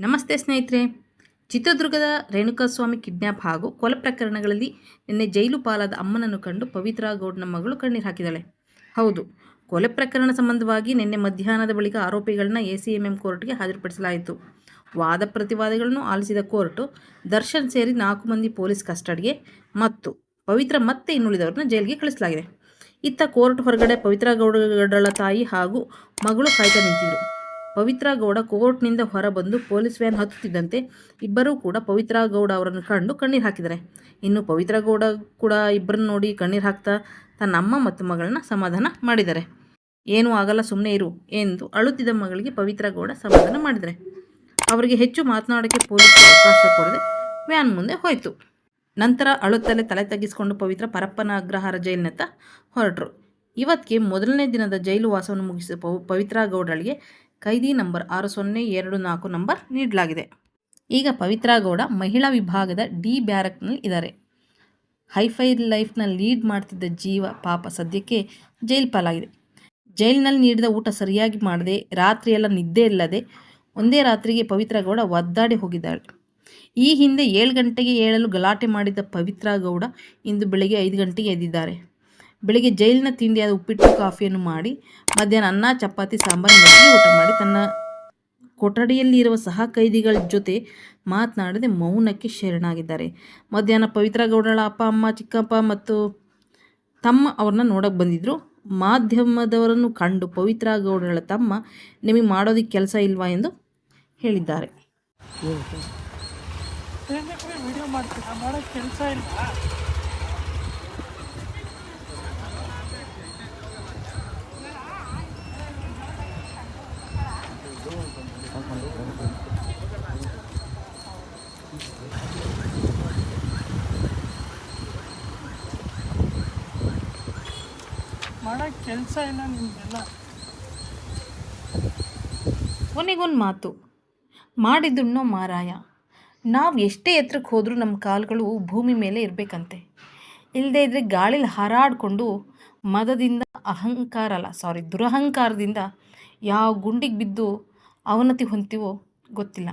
ನಮಸ್ತೆ ಸ್ನೇಹಿತರೆ. ಚಿತ್ರದುರ್ಗದ ರೇಣುಕಾಸ್ವಾಮಿ ಕಿಡ್ನ್ಯಾಪ್ ಹಾಗೂ ಕೊಲೆ ಪ್ರಕರಣಗಳಲ್ಲಿ ನಿನ್ನೆ ಜೈಲು ಪಾಲಾದ ಅಮ್ಮನನ್ನು ಕಂಡು ಪವಿತ್ರಾ ಗೌಡ್ನ ಮಗಳು ಕಣ್ಣೀರು ಹಾಕಿದ್ದಾಳೆ. ಹೌದು, ಕೊಲೆ ಪ್ರಕರಣ ಸಂಬಂಧವಾಗಿ ನಿನ್ನೆ ಮಧ್ಯಾಹ್ನದ ಬಳಿಕ ಆರೋಪಿಗಳನ್ನ ಎಸಿಎಂಎಂ ಕೋರ್ಟ್ಗೆ ಹಾಜರುಪಡಿಸಲಾಯಿತು. ವಾದ ಪ್ರತಿವಾದಗಳನ್ನು ಆಲಿಸಿದ ಕೋರ್ಟು ದರ್ಶನ್ ಸೇರಿ 4 ಮಂದಿ ಪೊಲೀಸ್ ಕಸ್ಟಡಿಗೆ ಮತ್ತು ಪವಿತ್ರ ಮತ್ತೆ ಇನ್ನುಳಿದವರನ್ನ ಜೈಲಿಗೆ ಕಳಿಸಲಾಗಿದೆ. ಇತ್ತ ಕೋರ್ಟ್ ಹೊರಗಡೆ ಪವಿತ್ರಾ ಗೌಡಳ ತಾಯಿ ಹಾಗೂ ಮಗಳು ಕಾಯ್ತಾ ನಿಂತಿದ್ರು. ಪವಿತ್ರಾ ಗೌಡ ಕೋರ್ಟ್ನಿಂದ ಹೊರಬಂದು ಪೊಲೀಸ್ ವ್ಯಾನ್ ಹತ್ತುತ್ತಿದ್ದಂತೆ ಇಬ್ಬರೂ ಕೂಡ ಪವಿತ್ರಾ ಗೌಡ ಅವರನ್ನು ಕಂಡು ಕಣ್ಣೀರು ಹಾಕಿದ್ದಾರೆ. ಇನ್ನು ಪವಿತ್ರಾ ಗೌಡ ಕೂಡ ಇಬ್ಬರನ್ನು ನೋಡಿ ಕಣ್ಣೀರು ಹಾಕ್ತಾ ತನ್ನ ಅಮ್ಮ ಮತ್ತು ಮಗಳನ್ನ ಸಮಾಧಾನ ಮಾಡಿದ್ದಾರೆ. ಏನೂ ಆಗಲ್ಲ, ಸುಮ್ಮನೆ ಇರು ಎಂದು ಅಳುತ್ತಿದ್ದ ಮಗಳಿಗೆ ಪವಿತ್ರಾ ಗೌಡ ಸಮಾಧಾನ ಮಾಡಿದ್ದಾರೆ. ಅವರಿಗೆ ಹೆಚ್ಚು ಮಾತನಾಡೋಕ್ಕೆ ಪೊಲೀಸರು ಅವಕಾಶ ಕೊಡದೆ ವ್ಯಾನ್ ಮುಂದೆ ಹೋಯಿತು. ನಂತರ ಅಳುತ್ತಲೇ ತಲೆ ತಗ್ಗಿಸಿಕೊಂಡು ಪವಿತ್ರ ಪರಪ್ಪನ ಅಗ್ರಹಾರ ಜೈಲಿನತ್ತ ಹೊರಟರು. ಇವತ್ತಿಗೆ ಮೊದಲನೇ ದಿನದ ಜೈಲು ವಾಸವನ್ನು ಮುಗಿಸಿದ ಪವಿತ್ರಾ ಗೌಡಳಿಗೆ ಕೈದಿ ನಂಬರ್ 6024 ನಂಬರ್ ನೀಡಲಾಗಿದೆ. ಈಗ ಪವಿತ್ರಾ ಗೌಡ ಮಹಿಳಾ ವಿಭಾಗದ ಡಿ ಬ್ಯಾರಕ್ನಲ್ಲಿ ಇದ್ದಾರೆ. ಹೈಫೈ ಲೈಫ್ನ ಲೀಡ್ ಮಾಡ್ತಿದ್ದ ಜೀವ ಪಾಪ ಸದ್ಯಕ್ಕೆ ಜೈಲು ಪಾಲಾಗಿದೆ. ಜೈಲಿನಲ್ಲಿ ನೀಡಿದ ಊಟ ಸರಿಯಾಗಿ ಮಾಡದೆ, ರಾತ್ರಿಯೆಲ್ಲ ನಿದ್ದೆ ಇಲ್ಲದೆ ಒಂದೇ ರಾತ್ರಿಗೆ ಪವಿತ್ರಾ ಗೌಡ ಒದ್ದಾಡಿ ಹೋಗಿದ್ದಾಳೆ. ಈ ಹಿಂದೆ 7 ಗಂಟೆಗೆ ಏಳಲು ಗಲಾಟೆ ಮಾಡಿದ್ದ ಪವಿತ್ರಾ ಗೌಡ ಇಂದು ಬೆಳಗ್ಗೆ 5 ಗಂಟೆಗೆ ಎದ್ದಿದ್ದಾರೆ. ಬೆಳಿಗ್ಗೆ ಜೈಲಿನ ತಿಂಡಿಯಾದ ಉಪ್ಪಿಟ್ಟು ಕಾಫಿಯನ್ನು ಮಾಡಿ, ಮಧ್ಯಾಹ್ನ ಅನ್ನ ಚಪಾತಿ ಸಾಂಬಾರು ಮಜ್ಜಿಗೆ ಊಟ ಮಾಡಿ, ತನ್ನ ಕೊಠಡಿಯಲ್ಲಿರುವ ಸಹ ಕೈದಿಗಳ ಜೊತೆ ಮಾತನಾಡದೆ ಮೌನಕ್ಕೆ ಶರಣಾಗಿದ್ದಾರೆ. ಮಧ್ಯಾಹ್ನ ಪವಿತ್ರಾ ಗೌಡಳ ಅಪ್ಪ ಅಮ್ಮ ಚಿಕ್ಕಪ್ಪ ಮತ್ತು ತಮ್ಮ ಅವ್ರನ್ನ ನೋಡೋಕೆ ಬಂದಿದ್ದರು. ಮಾಧ್ಯಮದವರನ್ನು ಕಂಡು ಪವಿತ್ರಾ ಗೌಡಳ ತಮ್ಮ, ನಿಮಗೆ ಮಾಡೋದಕ್ಕೆ ಕೆಲಸ ಇಲ್ವಾ ಎಂದು ಹೇಳಿದ್ದಾರೆ. ಮಾಡೋಕ್ಕೆ ಕೆಲಸ ಇಲ್ಲ ನಿಮಗೆಲ್ಲ. ಕೊನೆಗೊಂದು ಮಾತು, ಮಾಡಿದುಣ್ಣೋ ಮಾರಾಯ. ನಾವು ಎಷ್ಟೇ ಎತ್ತರಕ್ಕೆ ಹೋದರೂ ನಮ್ಮ ಕಾಲುಗಳು ಭೂಮಿ ಮೇಲೆ ಇರಬೇಕಂತೆ. ಇಲ್ಲದೇ ಇದ್ದರೆ ಗಾಳಿಲಿ ಹಾರಾಡಿಕೊಂಡು ಮದದಿಂದ ದುರಹಂಕಾರದಿಂದ ಯಾವ ಗುಂಡಿಗೆ ಬಿದ್ದು ಅವನತಿ ಹೊಂತೀವೋ ಗೊತ್ತಿಲ್ಲ.